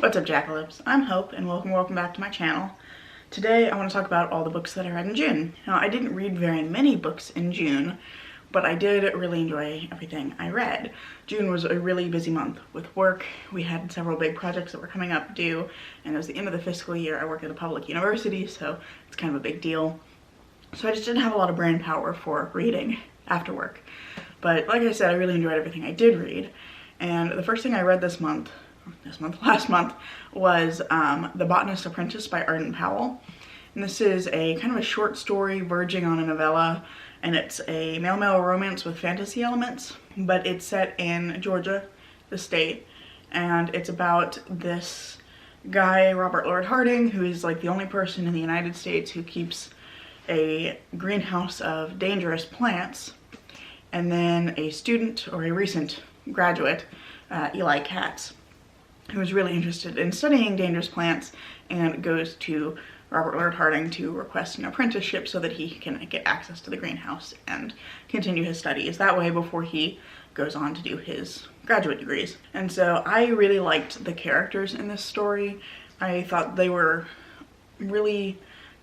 What's up, Jackalopes? I'm Hope, and welcome back to my channel. Today I want to talk about all the books that I read in June. Now, I didn't read very many books in June, but I did really enjoy everything I read. June was a really busy month with work. We had several big projects that were coming up due, and it was the end of the fiscal year. I work at a public university, so it's kind of a big deal. So I just didn't have a lot of brain power for reading after work. But like I said, I really enjoyed everything I did read. And the first thing I read last month, was The Botanist, Apprentice by Arden Powell. And this is a kind of a short story verging on a novella, and it's a male-male romance with fantasy elements, but it's set in Georgia, the state, and it's about this guy, Robert Lord Harding, who is like the only person in the United States who keeps a greenhouse of dangerous plants, and then a student, or a recent graduate, Eli Katz, who is really interested in studying dangerous plants and goes to Robert Lord Harding to request an apprenticeship so that he can get access to the greenhouse and continue his studies that way before he goes on to do his graduate degrees. And so I really liked the characters in this story. I thought they were really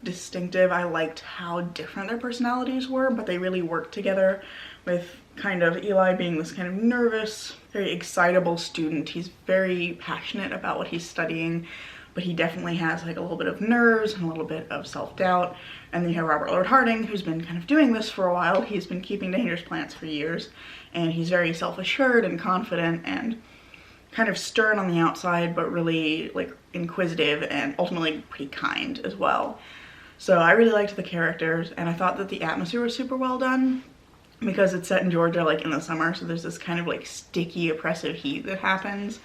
distinctive. I liked how different their personalities were, but they really worked together, with kind of Eli being this kind of nervous, very excitable student. He's very passionate about what he's studying, but he definitely has like a little bit of nerves and a little bit of self-doubt. And then you have Robert Lord Harding, who's been kind of doing this for a while. He's been keeping dangerous plants for years, and he's very self-assured and confident and kind of stern on the outside, but really like inquisitive and ultimately pretty kind as well. So I really liked the characters, and I thought that the atmosphere was super well done because it's set in Georgia like in the summer, so there's this kind of like sticky, oppressive heat that happens,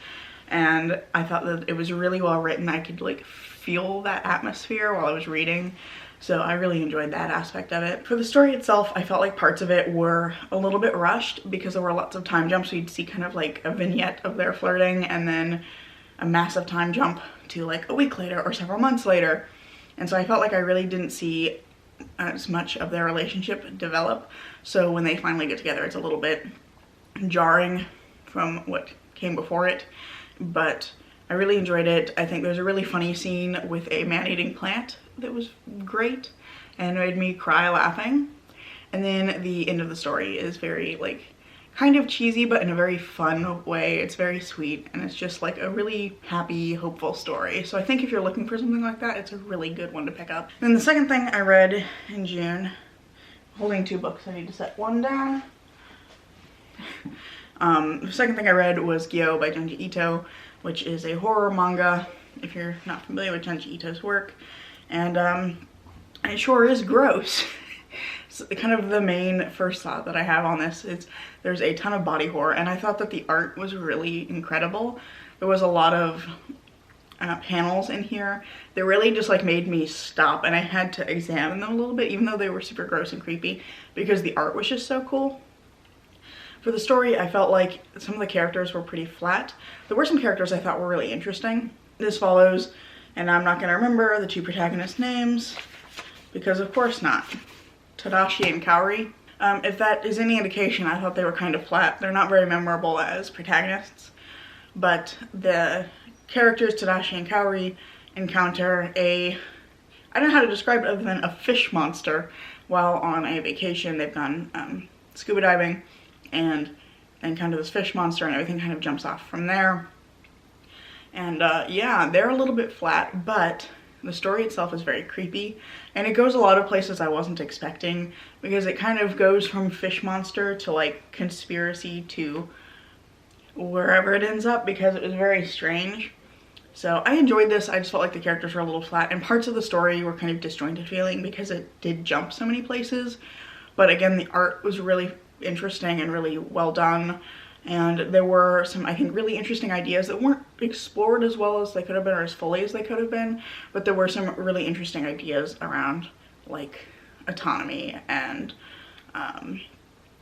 and I thought that it was really well written. I could like feel that atmosphere while I was reading, so I really enjoyed that aspect of it. For the story itself, I felt like parts of it were a little bit rushed because there were lots of time jumps. So you'd see kind of like a vignette of their flirting and then a massive time jump to like a week later or several months later. And so I felt like I really didn't see as much of their relationship develop. So when they finally get together, it's a little bit jarring from what came before it. But I really enjoyed it. I think there's a really funny scene with a man-eating plant that was great and made me cry laughing. And then the end of the story is very like kind of cheesy, but in a very fun way. It's very sweet, and it's just like a really happy, hopeful story. So I think if you're looking for something like that, it's a really good one to pick up. And then the second thing I read in June, holding two books, I need to set one down. The second thing I read was Gyo by Junji Ito, which is a horror manga, if you're not familiar with Junji Ito's work. And it sure is gross. So kind of the main first thought that I have on this is there's a ton of body horror, and I thought that the art was really incredible. There was a lot of panels in here that really just like made me stop, and I had to examine them a little bit, even though they were super gross and creepy, because the art was just so cool. For the story, I felt like some of the characters were pretty flat. There were some characters I thought were really interesting. This follows, and I'm not going to remember the two protagonist names, because of course not. Tadashi and Kaori. If that is any indication, I thought they were kind of flat. They're not very memorable as protagonists, but the characters Tadashi and Kaori encounter I don't know how to describe it other than a fish monster while on a vacation. They've gone scuba diving and encounter this fish monster, and everything kind of jumps off from there. And yeah, they're a little bit flat, but the story itself is very creepy, and it goes a lot of places I wasn't expecting, because it kind of goes from fish monster to like conspiracy to wherever it ends up, because it was very strange. So I enjoyed this. I just felt like the characters were a little flat, and parts of the story were kind of disjointed feeling because it did jump so many places. But again, the art was really interesting and really well done. And there were some, I think, really interesting ideas that weren't explored as well as they could have been, or as fully as they could have been, but there were some really interesting ideas around like autonomy and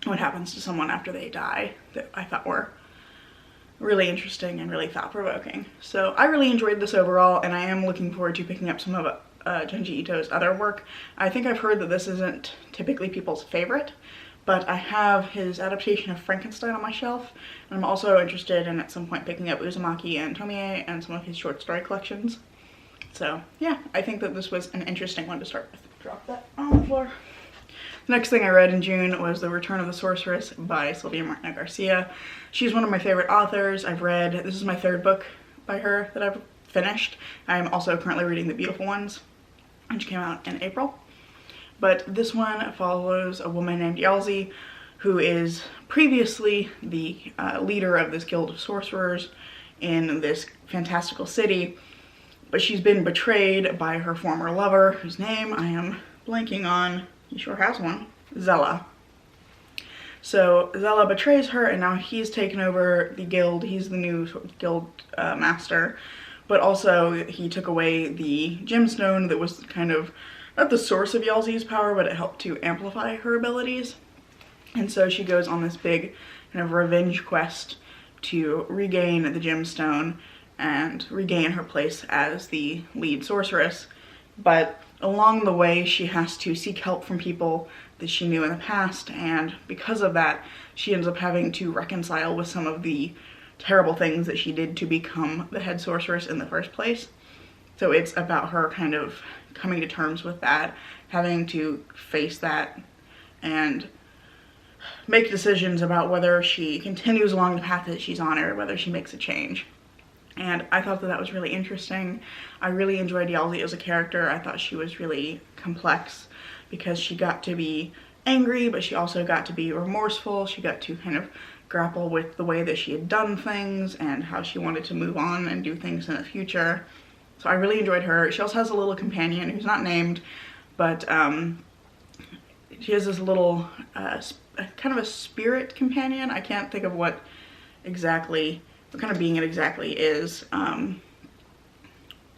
what happens to someone after they die that I thought were really interesting and really thought-provoking. So I really enjoyed this overall, and I am looking forward to picking up some of Junji Ito's other work. I think I've heard that this isn't typically people's favorite, but I have his adaptation of Frankenstein on my shelf, and I'm also interested in at some point picking up Uzumaki and Tomie and some of his short story collections. So yeah, I think that this was an interesting one to start with. Drop that on the floor. The next thing I read in June was The Return of the Sorceress by Sylvia Martina Garcia. She's one of my favorite authors. This is my third book by her that I've finished. I'm also currently reading The Beautiful Ones, which came out in April. But this one follows a woman named Yalzi, who is previously the leader of this guild of sorcerers in this fantastical city, but she's been betrayed by her former lover, whose name I am blanking on. He sure has one. Zella. So Zella betrays her, and now he's taken over the guild. He's the new guild master, but also he took away the gemstone that was kind of not the source of Yalzi's power, but it helped to amplify her abilities. And so she goes on this big kind of revenge quest to regain the gemstone and regain her place as the lead sorceress. But along the way, she has to seek help from people that she knew in the past, and because of that, she ends up having to reconcile with some of the terrible things that she did to become the head sorceress in the first place. So it's about her kind of coming to terms with that, having to face that, and make decisions about whether she continues along the path that she's on or whether she makes a change. And I thought that that was really interesting. I really enjoyed Yalzi as a character. I thought she was really complex because she got to be angry, but she also got to be remorseful. She got to kind of grapple with the way that she had done things and how she wanted to move on and do things in the future. So I really enjoyed her. She also has a little companion who's not named, but she has this little kind of a spirit companion. I can't think of what kind of being it exactly is,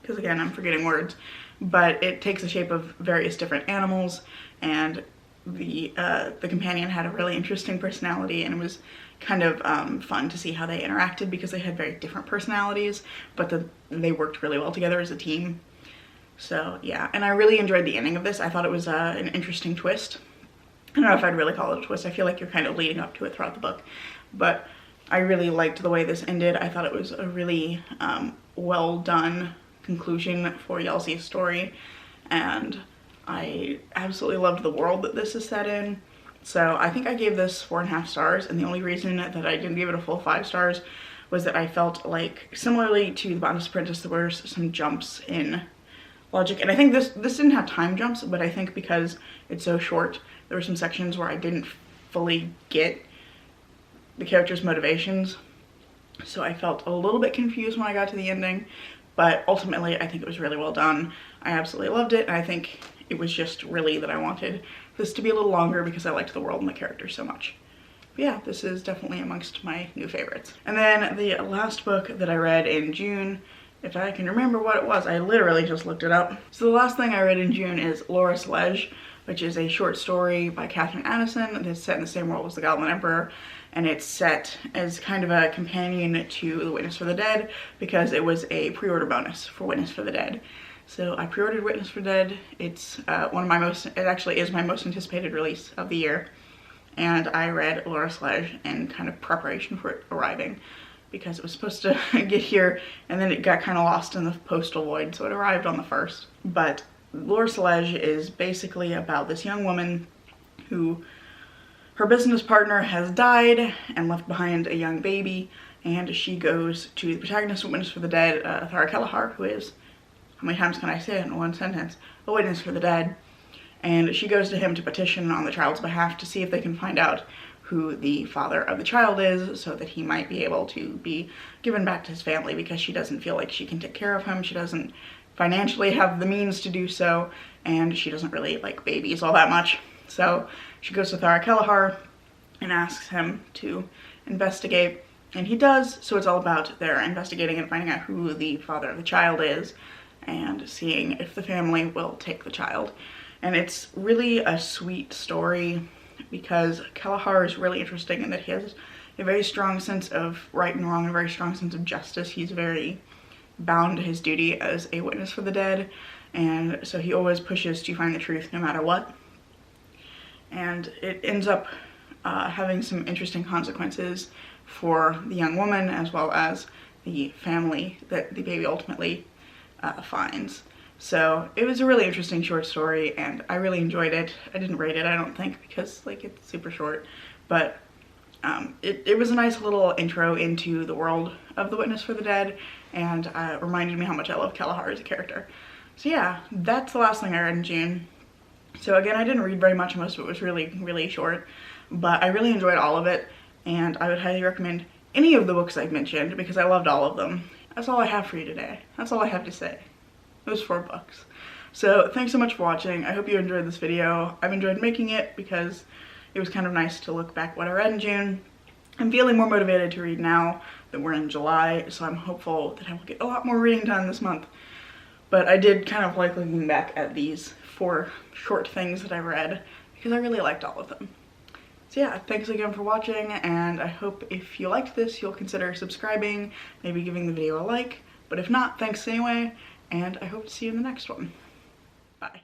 because again, I'm forgetting words, but it takes the shape of various different animals, and the companion had a really interesting personality, and it was kind of fun to see how they interacted because they had very different personalities, but they worked really well together as a team. So yeah, and I really enjoyed the ending of this. I thought it was an interesting twist. I don't know if I'd really call it a twist. I feel like you're kind of leading up to it throughout the book, but I really liked the way this ended. I thought it was a really well done conclusion for Yalzi's story, and I absolutely loved the world that this is set in. So I think I gave this 4.5 stars, and the only reason that I didn't give it a full 5 stars was that I felt like, similarly to The Botanist Apprentice, there were some jumps in logic, and I think this didn't have time jumps, but I think because it's so short, there were some sections where I didn't fully get the characters' motivations, so I felt a little bit confused when I got to the ending, but ultimately I think it was really well done. I absolutely loved it, and I think it was just really that I wanted this to be a little longer because I liked the world and the characters so much. But yeah, this is definitely amongst my new favorites. And then the last book that I read in June, if I can remember what it was, I literally just looked it up. So the last thing I read in June is lege, which is a short story by Catherine Addison that's set in the same world as The Goblin Emperor, and it's set as kind of a companion to The Witness for the Dead because it was a pre-order bonus for Witness for the Dead. So I pre-ordered Witness for the Dead. It's it actually is my most anticipated release of the year, and I read lege in kind of preparation for it arriving because it was supposed to get here and then it got kind of lost in the postal void, so it arrived on the 1st. But lege is basically about this young woman who, her business partner has died and left behind a young baby, and she goes to the protagonist of Witness for the Dead, Thara Kelleher, who is, how many times can I say it in one sentence, a witness for the dead, and she goes to him to petition on the child's behalf to see if they can find out who the father of the child is so that he might be able to be given back to his family, because she doesn't feel like she can take care of him. She doesn't financially have the means to do so, and she doesn't really like babies all that much. So she goes to Thara Kelleher and asks him to investigate, and he does. So it's all about their investigating and finding out who the father of the child is and seeing if the family will take the child. And it's really a sweet story because Kelleher is really interesting in that he has a very strong sense of right and wrong, and a very strong sense of justice. He's very bound to his duty as a witness for the dead, and so he always pushes to find the truth no matter what. And it ends up having some interesting consequences for the young woman as well as the family that the baby ultimately finds. So it was a really interesting short story and I really enjoyed it. I didn't rate it, I don't think, because like it's super short, but it was a nice little intro into the world of The Witness for the Dead, and reminded me how much I love Kalahari as a character. So yeah, that's the last thing I read in June. So again, I didn't read very much, most of it was really, really short, but I really enjoyed all of it, and I would highly recommend any of the books I've mentioned because I loved all of them. That's all I have for you today. That's all I have to say. Those 4 books. So thanks so much for watching. I hope you enjoyed this video. I've enjoyed making it because it was kind of nice to look back what I read in June. I'm feeling more motivated to read now that we're in July, so I'm hopeful that I will get a lot more reading done this month. But I did kind of like looking back at these 4 short things that I read because I really liked all of them. So yeah, thanks again for watching, and I hope if you liked this, you'll consider subscribing, maybe giving the video a like. But if not, thanks anyway, and I hope to see you in the next one. Bye.